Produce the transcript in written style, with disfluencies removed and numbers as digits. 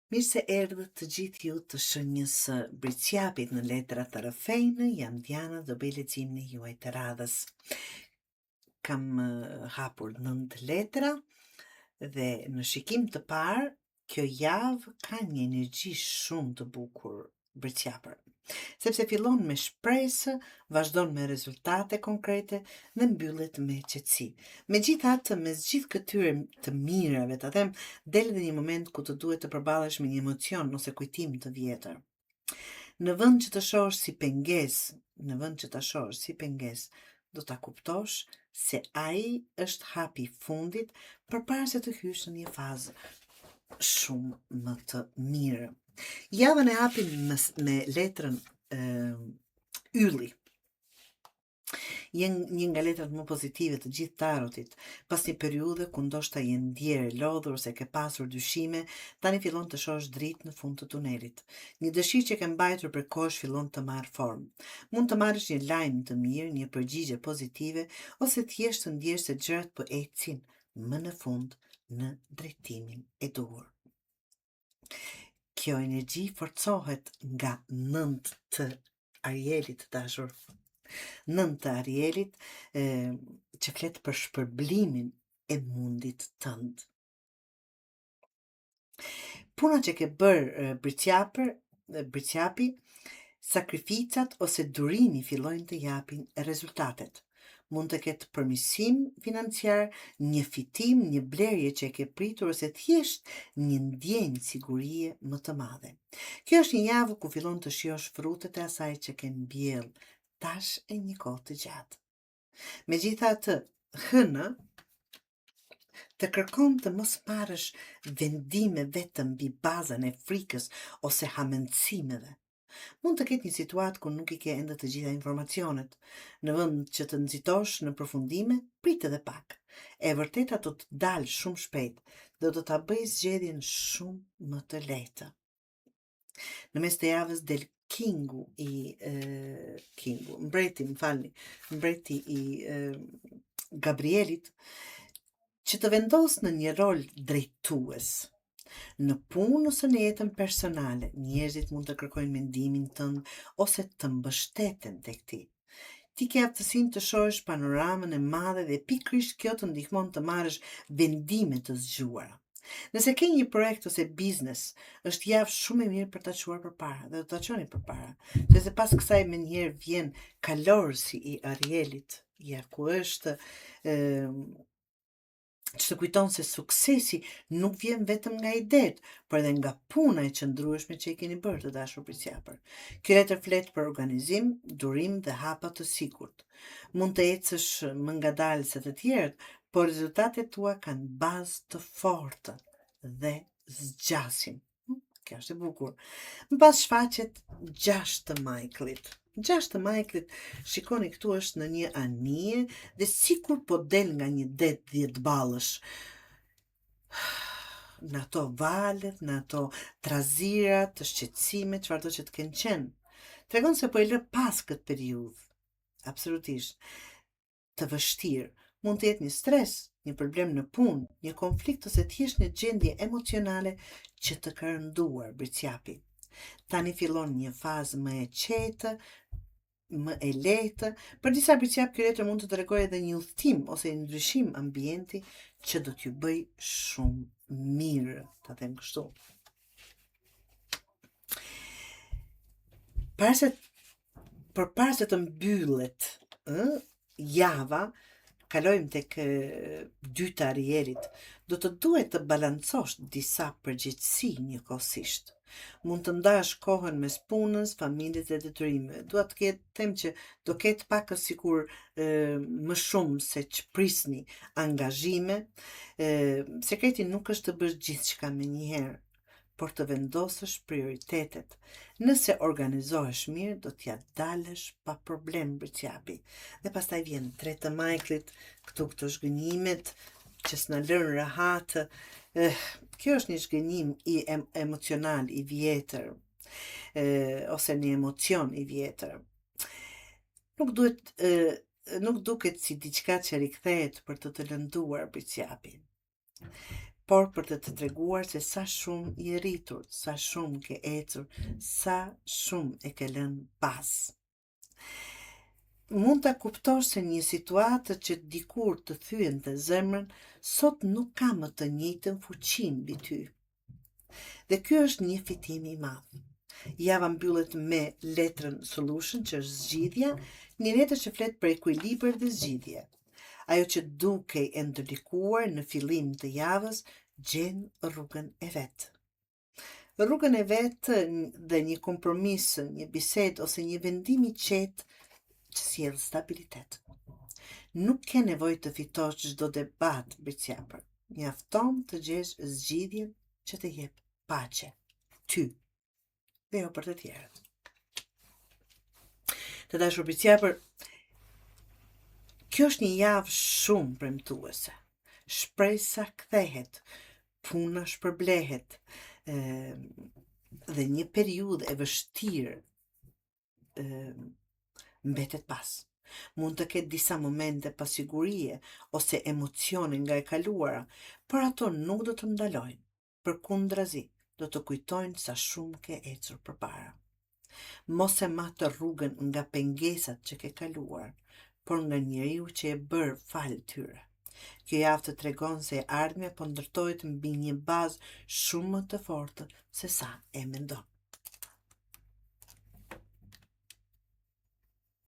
Mirë se erdhët të gjithë ju të shenjës së Briciapit në letra të rëfejnë, jam Diana do bëj leximin e juaj të radhës. Kam hapur 9 letra dhe në shikim të parë, kjo javë ka një energji shumë të bukur Briciapër. Sepse fillon me shpresë, vazhdon me rezultate konkrete dhe mbyllet me qetësi. Megjithatë, mes gjithë këtyre të mirave, të them, del dhe një moment ku të duhet të përballesh me një emocion ose kujtim të vjetër. Në vend që të shohësh si pengesë, do ta kuptosh se ai është hapi i fundit përpara se të hysh në një fazë shumë më të mirë. Javën e hapim me letrën ylli. Një nga letrat më pozitive të gjithë tarotit, pas një periudhe ku ndoshta je ndjerë e lodhur ose ke pasur dyshime, tani fillon të shohësh dritë në fund të tunelit. Një dëshirë që ke mbajtur për kohësh fillon të marrë formë. Mund të marrësh një lajm të mirë, një përgjigje pozitive, ose thjesht të ndjesh se gjërat po ecin më në fund në drejtimin e duhur. Kjo energji forcohet nga 9 të Arielit dashur. 9 të Arielit që flet për shpërblimin e mundit tënd. Puna që ke bërë Briciapi, sakrificat ose durimi fillojnë të japin rezultatet. Mund të ketë përmirësim financiar, një fitim, një blerje që e ke pritur ose thjesht një ndjenjë sigurie më të madhe. Kjo është një javë ku fillon të shijosh frutet e asaj që ke mbjell tash e një kohë të gjatë. Megjithatë, hënë të kërkon të mos marrësh vendime vetëm mbi bazën e frikës ose hamendësimeve. Mund të ketë një situatë ku nuk i ke ende të gjitha informacionet. Në vend që të nxitosh në përfundime, prit edhe pak. E vërteta do të dalë shumë shpejt dhe do ta bëj zgjedhjen shumë më të lehtë. Në mes të javës del mbreti i Gabrielit, që të vendos në një rol drejtues. Në punë ose në jetën personale, njerëzit mund të kërkojnë mendimin tënd ose të mbështeten tek ti. Ti ke aftësinë të shohësh panoramën e madhe dhe pikërisht kjo të ndihmon të marrësh vendime të zgjuara. Nëse ke një projekt ose biznes, është javë shumë e mirë për ta çuar përpara dhe do ta çoni përpara, sepse pas kësaj menjëherë vjen kalorësi i Arielit, ku është që të kujton se suksesi nuk vjen vetëm nga idetë, por edhe nga puna e qëndrueshme që e keni bërë të dashur Briciapër. Ky letër flet për organizim, durim dhe hapa të sigurt. Mund të ecësh më ngadalë se të tjerët, por rezultatet tua kanë bazë të fortë dhe zgjasin. Kjo është e bukur. Më pas shfaqet 6 të Majklit. 6 të Majklit, shikoni këtu është në një anije dhe sikur po del nga një det 10 ballësh. Në ato valet, në ato trazirat, të shqetësimet, çfarëdo që të kenë qenë. Tregon se po e lë pas këtë periudhë. Absolutisht. Të vështirë. Mund të jetë një stres, një problem në punë, një konflikt ose thjesht një gjendje emocionale që të ka rënduar Briciapi. Tani fillon një fazë më e qetë, më e lehtë. Për disa Briciap, ky letër mund të tregojë edhe një udhtim ose një ndryshim ambienti që do t'ju bëj shumë mirë, ta them kështu. Përpara se të mbyllet java, kalojmë tek dyta Arielit, do të duhet të balancosh disa përgjegjësi njëkohësisht. Mund të ndash kohën mes punës, familjes dhe detyrimeve. Dua të them që do ketë pak sikur më shumë se ç'prisni angazhime. Sekreti nuk është të bësh gjithçka menjëherë, por të vendosësh prioritetet. Nëse organizohesh mirë, do t'ja dalësh pa problem Briciapi. Dhe pastaj vjen 3 të Majklit, këto zhgënjimet që s'na lën rahat. Kjo është një zhgënjim emocional i vjetër, ose një emocion i vjetër. Nuk duket si diçka që rikthehet për të lënduar Briciapin. por për të treguar se sa shumë i rritur, sa shumë ke ecur, sa shumë e ke lënë pas. Mund ta kuptosh se një situatë që dikur të thyente zemrën, sot nuk ka më të njëjtën fuqi mbi ty. Dhe ky është një fitim i madh. Java mbyllet me letrën solution, që është zgjidhja, një letër që flet për ekuilibër dhe zgjidhje. Ajo që dukej e ndërlikuar në fillim të javës, gjen rrugën e vet. Rrugën e vet dhe një kompromis, një bisedë ose një vendim i qetë që sjell stabilitet. Nuk ke nevojë të fitosh çdo debat bëqapër. Mjafton të gjesh zgjidhjen që të jep paqe. Ty dhe jo për të tjerët. Të dashur bëqapër, kjo është një javë shumë premtuese. Shpresa kthehet, puna shpërblehet, dhe një periudhë e vështirë mbetet pas. Mund të ketë disa momente pasigurie ose emocione nga e kaluara, por ato nuk do të ndalojnë. Përkundrazi, do të kujtojnë sa shumë ke ecur përpara. Mos e matë rrugën nga pengesat që ke kaluar, por nga njeriu që e bërë fal tyre. Kjo javë të tregon se ardhmja po ndërtohet mbi një bazë shumë më të fortë se sa e mendon.